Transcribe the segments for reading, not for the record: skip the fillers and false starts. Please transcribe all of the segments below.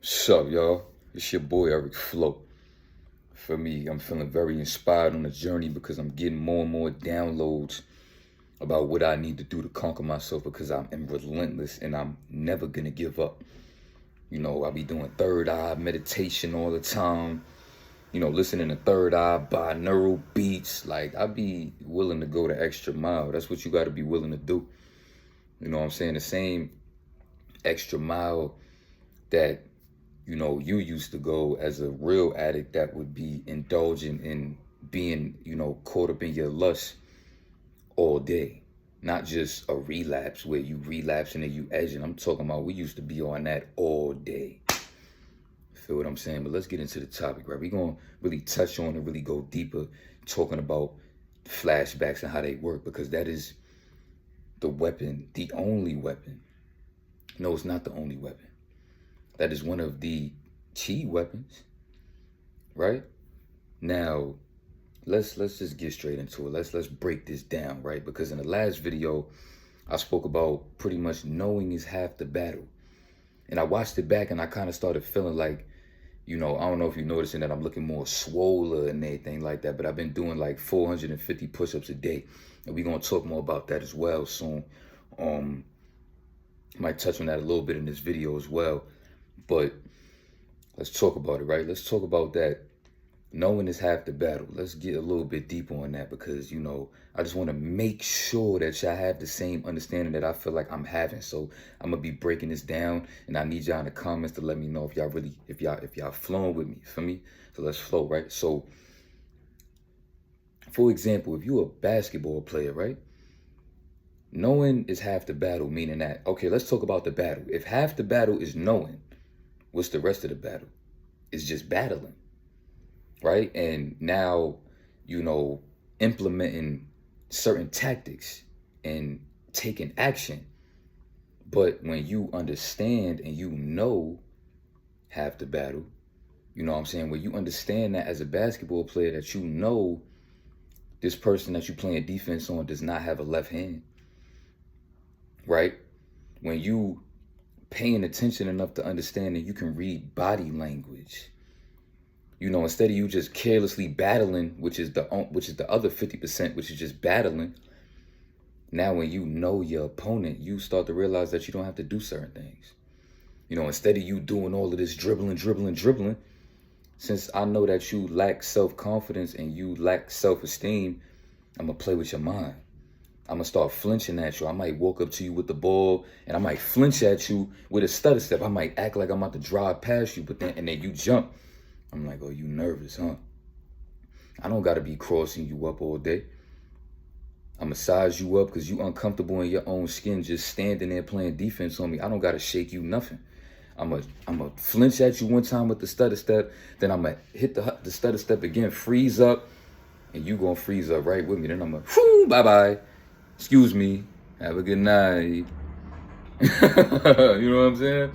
What's up, y'all? It's your boy Eric Flo. For me, I'm feeling very inspired on the journey because I'm getting more and more downloads about what I need to do to conquer myself because I'm relentless and I'm never gonna give up. You know, I be doing third eye meditation all the time, listening to third eye binaural beats. Like, I be willing to go the extra mile. That's what you gotta be willing to do. You know what I'm saying? The same extra mile that you used to go as a real addict that would be indulging in being, caught up in your lust all day. Not just a relapse where you relapse and then you edging. I'm talking about we used to be on that all day. Feel what I'm saying? But let's get into the topic, right? We're going to really touch on and really go deeper talking about flashbacks and how they work because that is the weapon, the only weapon. No, it's not the only weapon. That is one of the key weapons, right? Now, let's just get straight into it. Let's break this down, right? Because in the last video, I spoke about pretty much knowing is half the battle. And I watched it back and I kind of started feeling like, I don't know if you're noticing that I'm looking more swole and anything like that, but I've been doing like 450 push-ups a day. And we're going to talk more about that as well soon. Might touch on that a little bit in this video as well. But let's talk about it, right? Let's talk about that. Knowing is half the battle. Let's get a little bit deeper on that because, I just want to make sure that y'all have the same understanding that I feel like I'm having. So I'm going to be breaking this down and I need y'all in the comments to let me know if y'all flowing with me, feel me? So let's flow, right? So, for example, if you're a basketball player, right? Knowing is half the battle, meaning that, okay, let's talk about the battle. If half the battle is knowing, what's the rest of the battle? It's just battling, right? And now, implementing certain tactics and taking action. But when you understand and you know half the battle, you know what I'm saying? When you understand that as a basketball player that you know this person that you're playing defense on does not have a left hand, right? When you paying attention enough to understand that you can read body language, instead of you just carelessly battling, which is the other 50%, which is just battling. Now, when you know your opponent, you start to realize that you don't have to do certain things. Instead of you doing all of this dribbling, since I know that you lack self-confidence and you lack self-esteem, I'm gonna play with your mind. I'm gonna start flinching at you. I might walk up to you with the ball and I might flinch at you with a stutter step. I might act like I'm about to drive past you, and then you jump. I'm like, oh, you nervous, huh? I don't gotta be crossing you up all day. I'ma size you up because you uncomfortable in your own skin just standing there playing defense on me. I don't gotta shake you nothing. I'ma flinch at you one time with the stutter step, then I'ma hit the stutter step again, freeze up, and you gonna freeze up right with me. Then I'ma, bye-bye. Excuse me, have a good night. You know what I'm saying?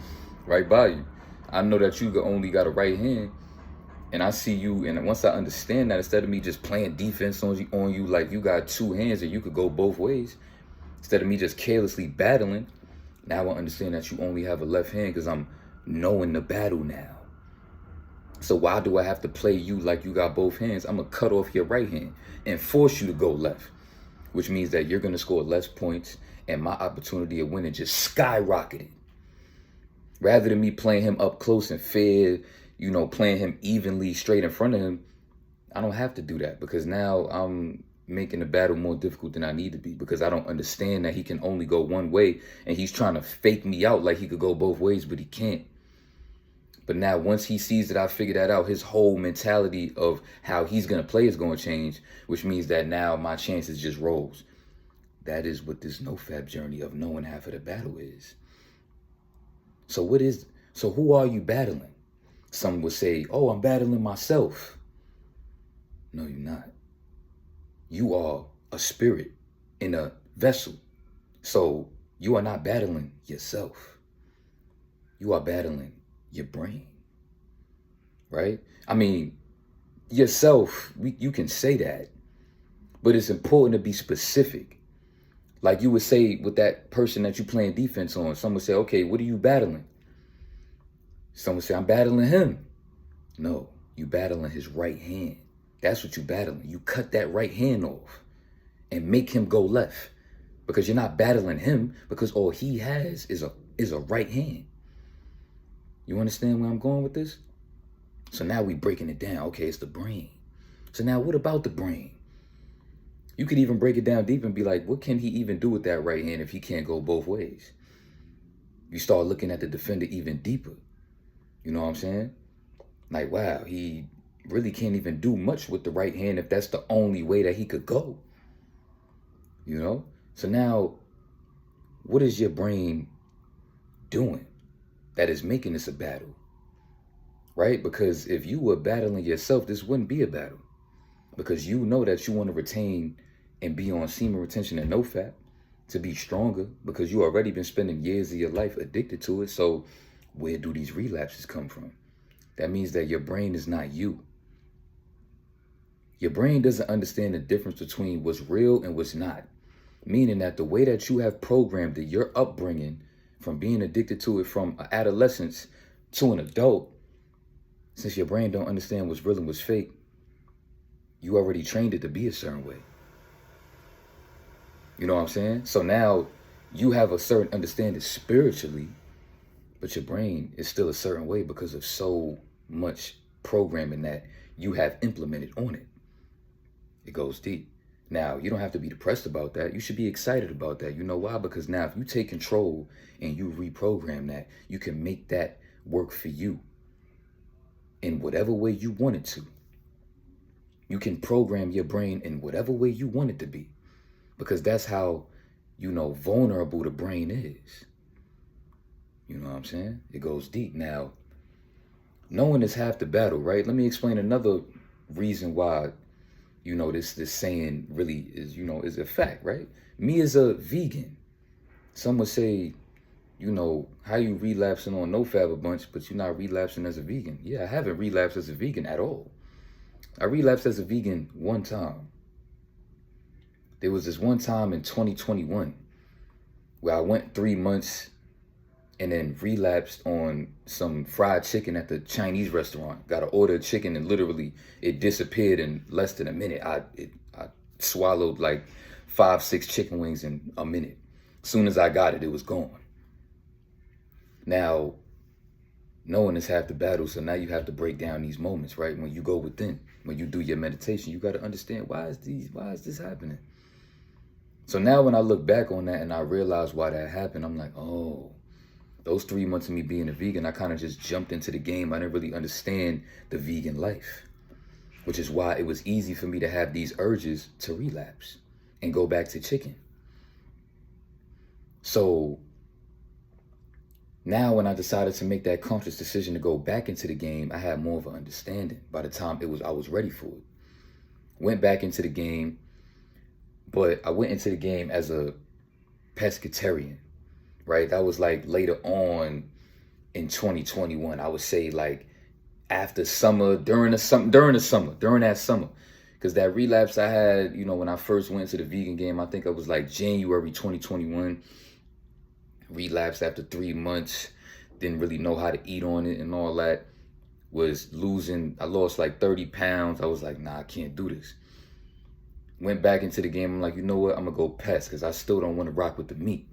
Right by you. I know that you only got a right hand, and I see you, and once I understand that, instead of me just playing defense on you like you got two hands and you could go both ways, instead of me just carelessly battling, now I understand that you only have a left hand because I'm knowing the battle now. So why do I have to play you like you got both hands? I'm going to cut off your right hand and force you to go left, which means that you're going to score less points and my opportunity of winning just skyrocketed. Rather than me playing him up close and fair, playing him evenly straight in front of him, I don't have to do that because now I'm making the battle more difficult than I need to be because I don't understand that he can only go one way and he's trying to fake me out like he could go both ways, but he can't. But now once he sees that I figured that out, his whole mentality of how he's going to play is going to change, which means that now my chances just rolls. That is what this Nofap journey of knowing half of the battle is. So who are you battling? Some would say, oh, I'm battling myself. No, you're not. You are a spirit in a vessel. So you are not battling yourself. You are battling your brain, right? I mean, yourself, you can say that, but it's important to be specific. Like you would say with that person that you're playing defense on, some would say, okay, what are you battling? Someone say, I'm battling him. No, you battling his right hand. That's what you battling. You cut that right hand off and make him go left, because you're not battling him, because all he has is a right hand. You understand where I'm going with this? So now we breaking it down. Okay, it's the brain. So now what about the brain? You could even break it down deep and be like, what can he even do with that right hand if he can't go both ways? You start looking at the defender even deeper. You know what I'm saying? Like, wow, he really can't even do much with the right hand if that's the only way that he could go. You know? So now, what is your brain doing that is making this a battle? Right? Because if you were battling yourself, this wouldn't be a battle. Because you know that you want to retain and be on semen retention and Nofap to be stronger, because you already been spending years of your life addicted to it. So where do these relapses come from? That means that your brain is not you. Your brain doesn't understand the difference between what's real and what's not. Meaning that the way that you have programmed it, your upbringing, from being addicted to it from adolescence to an adult, since your brain don't understand what's real and what's fake, you already trained it to be a certain way. You know what I'm saying? So now you have a certain understanding spiritually, but your brain is still a certain way because of so much programming that you have implemented on it. It goes deep. Now, you don't have to be depressed about that. You should be excited about that. You know why? Because now if you take control and you reprogram that, you can make that work for you in whatever way you want it to. You can program your brain in whatever way you want it to be, because that's how, vulnerable the brain is. You know what I'm saying? It goes deep. Now, knowing is half the battle, right? Let me explain another reason why, this saying really is, is a fact, right? Me as a vegan, some would say, how you relapsing on Nofap a bunch, but you're not relapsing as a vegan. Yeah, I haven't relapsed as a vegan at all. I relapsed as a vegan one time. There was this one time in 2021 where I went 3 months and then relapsed on some fried chicken at the Chinese restaurant. Got an order of chicken and literally it disappeared in less than a minute. I swallowed like 5-6 chicken wings in a minute. As soon as I got it, it was gone. Now, knowing is half the battle, so now you have to break down these moments, right? When you go within, when you do your meditation, you got to understand, why is this happening? So now when I look back on that and I realize why that happened, I'm like, oh, those 3 months of me being a vegan, I kind of just jumped into the game. I didn't really understand the vegan life, which is why it was easy for me to have these urges to relapse and go back to chicken. So now when I decided to make that conscious decision to go back into the game, I had more of an understanding by the time I was ready for it. Went back into the game, but I went into the game as a pescatarian, right? That was like later on in 2021. I would say like after summer, during that summer. Because that relapse I had, when I first went to the vegan game, I think it was like January 2021. Relapsed after 3 months, didn't really know how to eat on it and all that. I lost like 30 pounds. I was like, nah, I can't do this. Went back into the game. I'm like, you know what? I'm going to go pest because I still don't want to rock with the meat.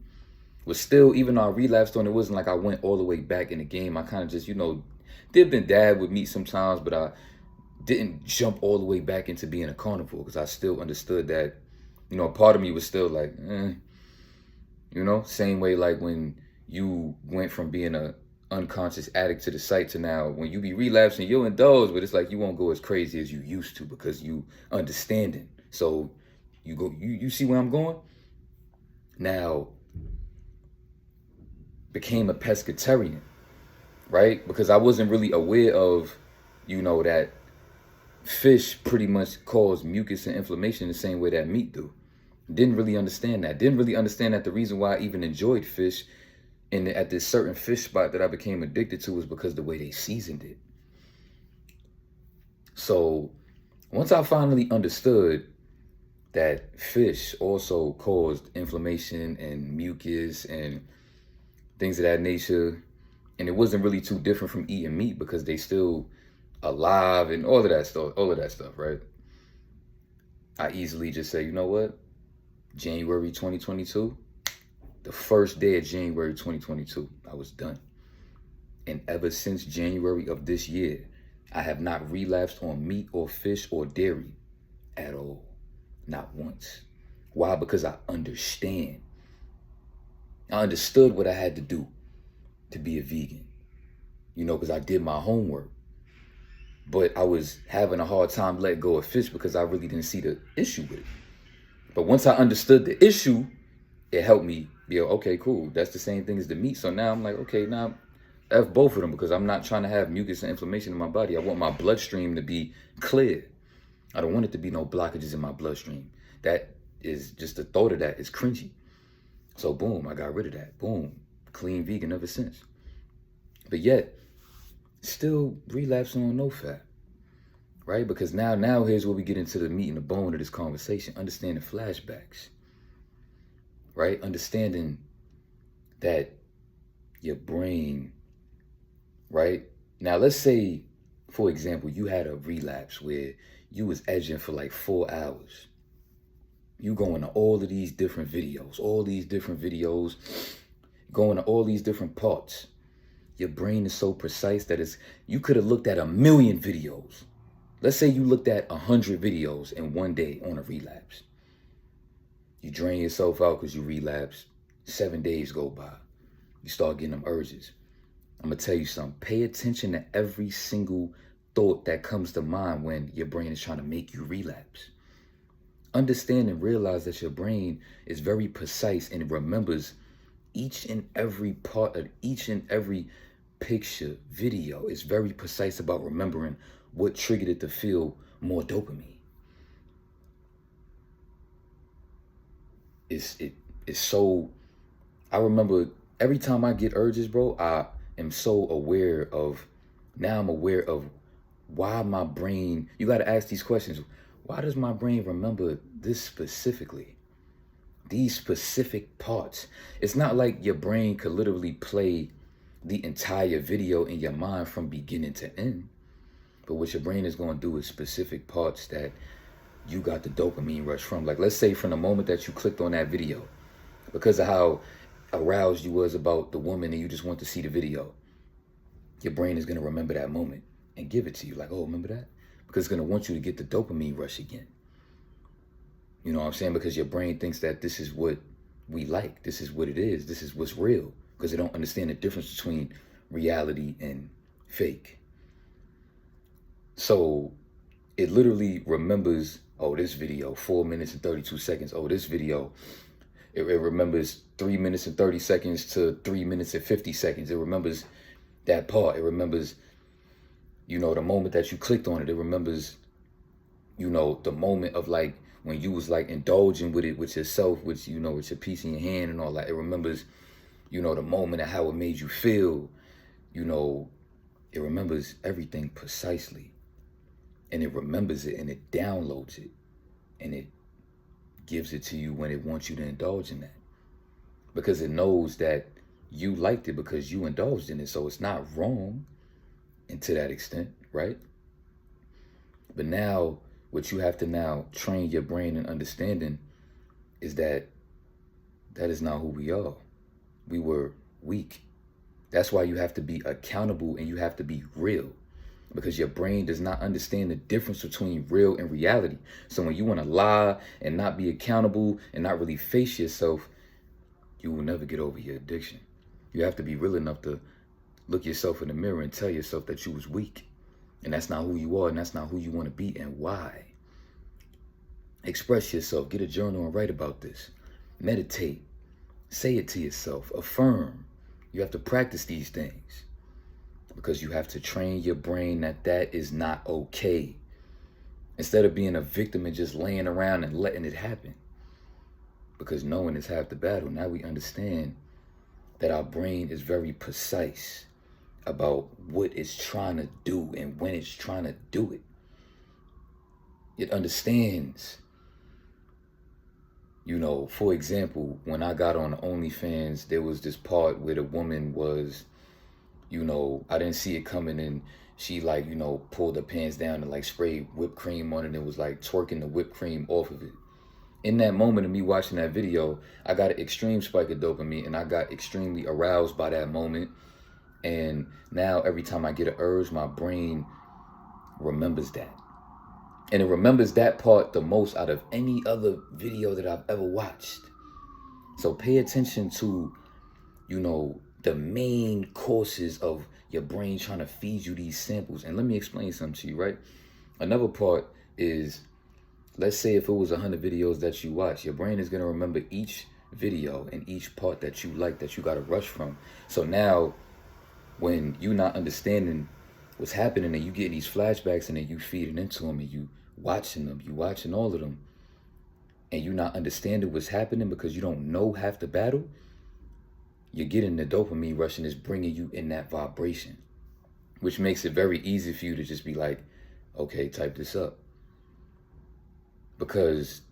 But still, even though I relapsed on it, wasn't like I went all the way back in the game. I kind of just, dipped and dabbed with meat sometimes, but I didn't jump all the way back into being a carnivore because I still understood that, a part of me was still like, same way like when you went from being a unconscious addict to the site to now when you be relapsing, you'll indulge, but it's like you won't go as crazy as you used to because you understanding. So you see where I'm going? Now, became a pescatarian, right? Because I wasn't really aware of, that fish pretty much cause mucus and inflammation the same way that meat do. Didn't really understand that. Didn't really understand that the reason why I even enjoyed fish at this certain fish spot that I became addicted to was because the way they seasoned it. So once I finally understood that fish also caused inflammation and mucus and things of that nature, And it wasn't really too different from eating meat because they still alive and all of that stuff, right? I easily just say, you know what? January 2022, the first day of January 2022, I was done. And ever since January of this year, I have not relapsed on meat or fish or dairy at all. Not once. Why? Because I understand. I understood what I had to do to be a vegan, because I did my homework. But I was having a hard time letting go of fish because I really didn't see the issue with it. But once I understood the issue, it helped me be okay, cool. That's the same thing as the meat. So now I'm like, okay, now F both of them because I'm not trying to have mucus and inflammation in my body. I want my bloodstream to be clear. I don't want it to be no blockages in my bloodstream. That is just the thought of that is cringy. So boom, I got rid of that. Boom, clean vegan ever since. But yet, still relapsing on Nofap, right? Because now here's where we get into the meat and the bone of this conversation. Understanding flashbacks, right? Understanding that your brain, right? Now, let's say, for example, you had a relapse where you was edging for like 4 hours. You going to all of these different videos, going to all these different parts. Your brain is so precise that you could have looked at 1,000,000 videos. Let's say you looked at 100 videos in one day on a relapse. You drain yourself out because you relapse. 7 days go by. You start getting them urges. I'm going to tell you something. Pay attention to every single thought that comes to mind when your brain is trying to make you relapse. Understand and realize that your brain is very precise and it remembers each and every part of each and every picture, video. It's very precise about remembering what triggered it to feel more dopamine. It's so, I remember every time I get urges, bro, I am so aware of, now I'm aware of why my brain, you got to ask these questions. Why does my brain remember this specifically? These specific parts. It's not like your brain could literally play the entire video in your mind from beginning to end. But what your brain is going to do is specific parts that you got the dopamine rush from. Like, let's say from the moment that you clicked on that video, because of how aroused you was about the woman and you just want to see the video, your brain is going to remember that moment and give it to you. Like, oh, remember that? Because it's going to want you to get the dopamine rush again. You know what I'm saying? Because your brain thinks that this is what we like. This is what it is. This is what's real. Because they don't understand the difference between reality and fake. So it literally remembers, oh, this video, 4 minutes and 32 seconds. Oh, this video, it remembers 3 minutes and 30 seconds to 3 minutes and 50 seconds. It remembers that part. It remembers, the moment that you clicked on it. It remembers, the moment of like, when you was like indulging with it, with yourself, with, with your piece in your hand and all that. It remembers, the moment of how it made you feel. It remembers everything precisely. And it remembers it and it downloads it. And it gives it to you when it wants you to indulge in that. Because it knows that you liked it because you indulged in it. So it's not wrong, and to that extent, right? But now, what you have to now train your brain in understanding is that is not who we are. We were weak. That's why you have to be accountable and you have to be real. Because your brain does not understand the difference between real and reality. So when you want to lie and not be accountable and not really face yourself, you will never get over your addiction. You have to be real enough to look yourself in the mirror and tell yourself that you was weak. And that's not who you are, and that's not who you want to be, and why. Express yourself. Get a journal and write about this. Meditate. Say it to yourself. Affirm. You have to practice these things. Because you have to train your brain that is not okay. Instead of being a victim and just laying around and letting it happen. Because knowing is half the battle. Now we understand that our brain is very precise about what it's trying to do and when it's trying to do it. It understands. For example, when I got on OnlyFans, there was this part where the woman was, I didn't see it coming, and she like, pulled her pants down and like sprayed whipped cream on it and was like twerking the whipped cream off of it. In that moment of me watching that video, I got an extreme spike of dopamine, and I got extremely aroused by that moment. And now every time I get an urge, my brain remembers that. And it remembers that part the most out of any other video that I've ever watched. So pay attention to, the main courses of your brain trying to feed you these samples. And let me explain something to you, right? Another part is, let's say if it was 100 videos that you watch, your brain is going to remember each video and each part that you like, that you got to rush from. So now when you're not understanding what's happening and you get these flashbacks and then you feeding into them and you watching all of them, and you're not understanding what's happening because you don't know half the battle, you're getting the dopamine rush and it's bringing you in that vibration, which makes it very easy for you to just be like, okay, type this up. Because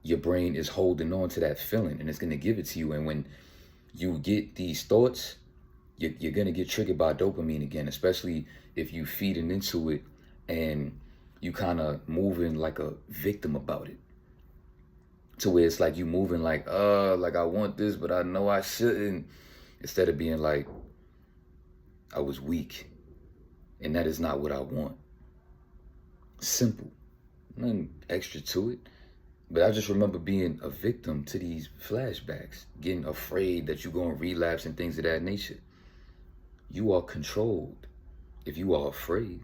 your brain is holding on to that feeling and it's going to give it to you. And when you get these thoughts, you're going to get triggered by dopamine again, especially if you feeding into it and you kind of moving like a victim about it. To where it's like you moving like I want this, but I know I shouldn't. Instead of being like, I was weak and that is not what I want. Simple. Nothing extra to it. But I just remember being a victim to these flashbacks, getting afraid that you're going to relapse and things of that nature. You are controlled if you are afraid.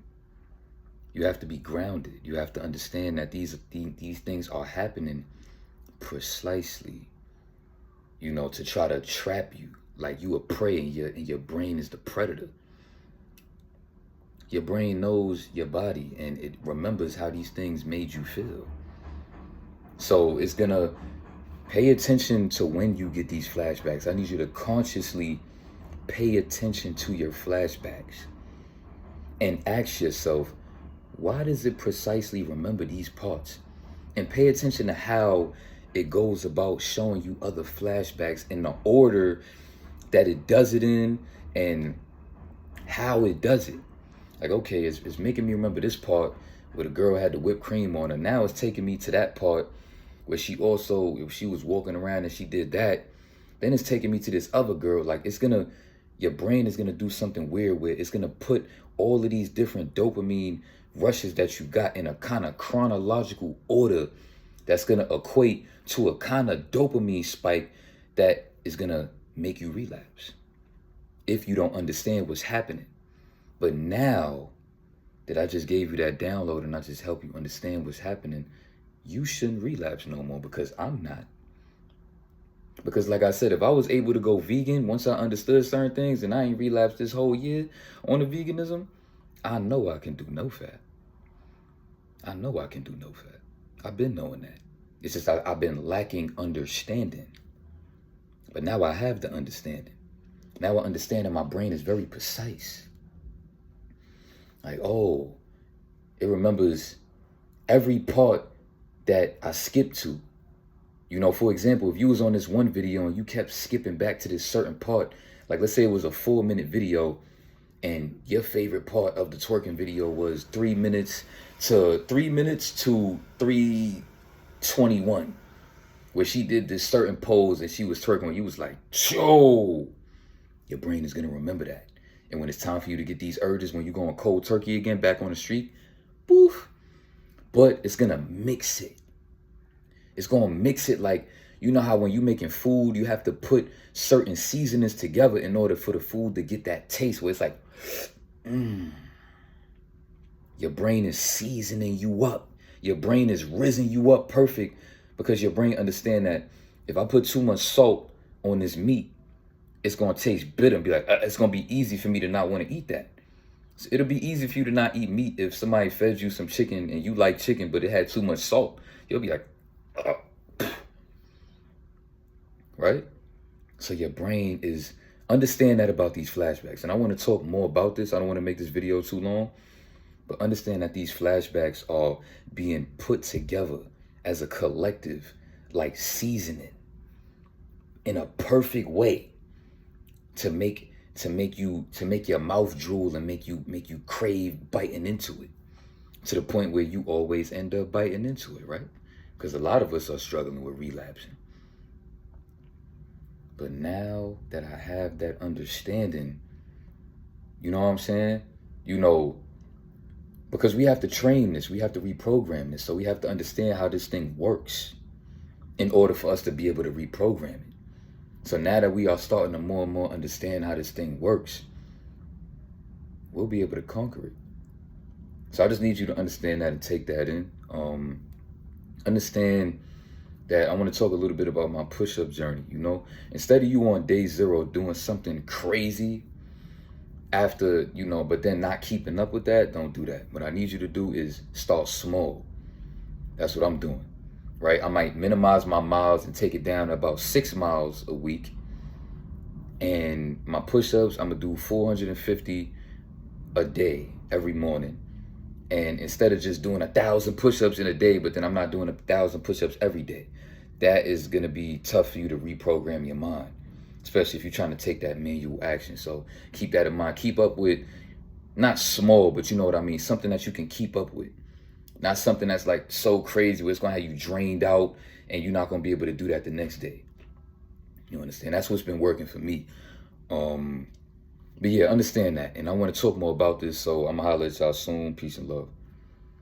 You have to be grounded. You have to understand that these things are happening precisely, to try to trap you. Like you a prey and your brain is the predator. Your brain knows your body and it remembers how these things made you feel. So it's gonna pay attention to when you get these flashbacks. I need you to consciously pay attention to your flashbacks and ask yourself, why does it precisely remember these parts? And pay attention to how it goes about showing you other flashbacks in the order that it does it in and how it does it. Like, okay, it's making me remember this part where the girl had the whipped cream on her. Now it's taking me to that part where she was walking around and she did that. Then it's taking me to this other girl. Like your brain is gonna do something weird where it's gonna put all of these different dopamine rushes that you got in a kind of chronological order that's gonna equate to a kind of dopamine spike that is gonna make you relapse if you don't understand what's happening. But now that I just gave you that download and I just help you understand what's happening, you shouldn't relapse no more, because I'm not. Because like I said, if I was able to go vegan once I understood certain things and I ain't relapsed this whole year on the veganism, I know I can do Nofap. I know I can do Nofap. I've been knowing that. It's just I've been lacking understanding. But now I have the understanding. Now I understand that my brain is very precise. Like, oh, it remembers every part that I skipped to. For example, if you was on this one video and you kept skipping back to this certain part, like let's say it was a 4-minute video and your favorite part of the twerking video was 3 minutes to 3:21, where she did this certain pose and she was twerking, you was like, yo, your brain is going to remember that. And when it's time for you to get these urges, when you're going cold turkey again, back on the street, poof. But it's going to mix it. It's going to mix it like, how when you making food, you have to put certain seasonings together in order for the food to get that taste where it's like, Your brain is seasoning you up. Your brain is rizzing you up perfect, because your brain understand that if I put too much salt on this meat, it's going to taste bitter and be like, it's going to be easy for me to not want to eat that. So it'll be easy for you to not eat meat if somebody fed you some chicken and you like chicken, but it had too much salt. You'll be like, right? So your brain is, understand that about these flashbacks. And I want to talk more about this. I don't want to make this video too long, but understand that these flashbacks are being put together as a collective, like seasoning in a perfect way to make to make your mouth drool and make you crave biting into it, to the point where you always end up biting into it, right? Because a lot of us are struggling with relapsing. But now that I have that understanding, you know what I'm saying? You know, because we have to train this, we have to reprogram this, so we have to understand how this thing works in order for us to be able to reprogram it. So now that we are starting to more and more understand how this thing works, we'll be able to conquer it. So I just need you to understand that and take that in. Understand that I want to talk a little bit about my push-up journey, you know? Instead of you on day 0 doing something crazy after, you know, but then not keeping up with that, don't do that. What I need you to do is start small. That's what I'm doing, right? I might minimize my miles and take it down to about 6 miles a week. And my push-ups, I'm going to do 450 a day every morning. And instead of just doing 1,000 push-ups in a day, but then I'm not doing 1,000 push-ups every day, that is going to be tough for you to reprogram your mind, especially if you're trying to take that manual action. So keep that in mind. Keep up with, not small, but you know what I mean, something that you can keep up with. Not something that's like so crazy where it's going to have you drained out and you're not going to be able to do that the next day. You understand? That's what's been working for me. But yeah, understand that. And I want to talk more about this, so I'm going to holler at y'all soon. Peace and love.